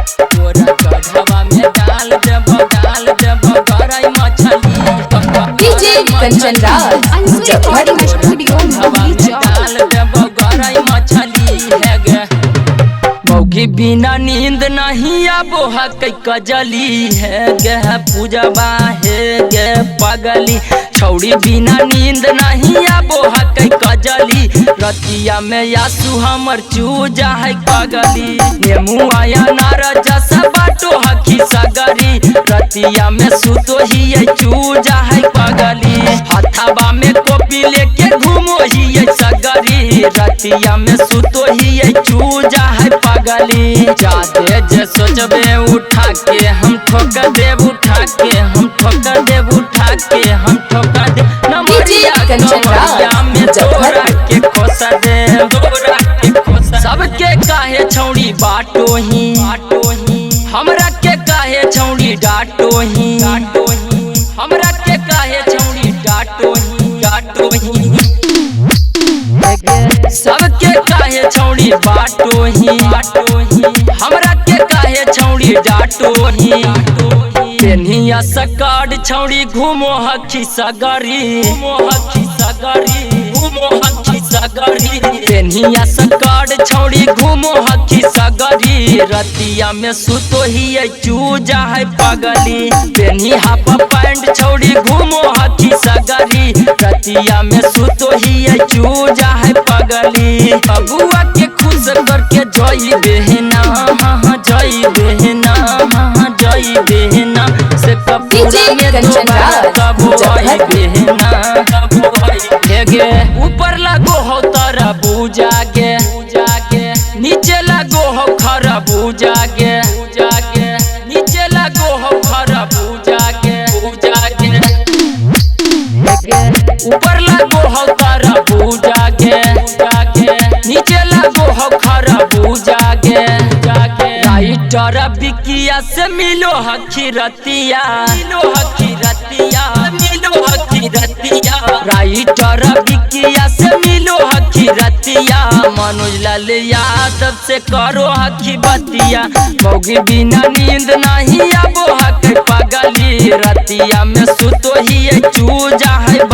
तोरा गढ़वा में डाल देब गरई मछली। डीजे कंचन राज मुजफ्फरपुर स्टूडियो डाल देब गरई मछली है गे। मौगी बिना नींद नहीं आबो है कई कजली है गे। पूजवा है गे पगली छौड़ी बिना नींद नहीं आबो है कई कजली। रतिया में आंसू हमर चूजा है पगली। नेमू आया नार जैसा बाटो हखी सगरी। रतिया में सुतो ही चूजा है पगली। हथाबा में कॉपी लेके घूमो ही सगरी। रतिया में सुतो ही चूजा है पगली। जाते जे सोचबे उठा के हम ठोक देब उठा के हम ठोक देब उठा के हम ठोक दे नमरिया कमरिया में तोरा के खोसा दे तोरा के खोसा। सबके काहे छौड़ी बाटो ही हमरा के काहे छौड़ी डाटो ही हमरा के काहे छौड़ी डाटो ही सबके काहे छौड़ी बाटो ही हमरा के काहे छौड़ी डाटो ही। पेनिया सकड़ छौड़ी घूमो हखी सगरी पेनिया सकड़ छौड़ी घूमो हखी सगरी। रतिया में सुतो ही चूजा है पगली। पेनी हाफ पैंट छौड़ी घूमो हखी सगरी। रतिया में सुतो ही चूजा है पगली। अबुआ के खुश करके जई बहना जई बहना जई बहना से कपूरा में कबो आई बहना गे। ऊपर लगो हो तारा बूजा गे नीचे लगो हो खरा बूजा गे नीचे लगो हो खरा बूजा गे ऊपर लगो हो तारा बूजा गे नीचे लगो हो खरा बूजा गे। राइटर बिकिया से मिलो हखी रतिया राइटर बिकिया से मिलो हखी रतिया। मनोज लाल यादव से करो हखी बतिया। मौगी बिना नींद नहीं आबो हक पगली। रतिया में सुतो ही चूजा है।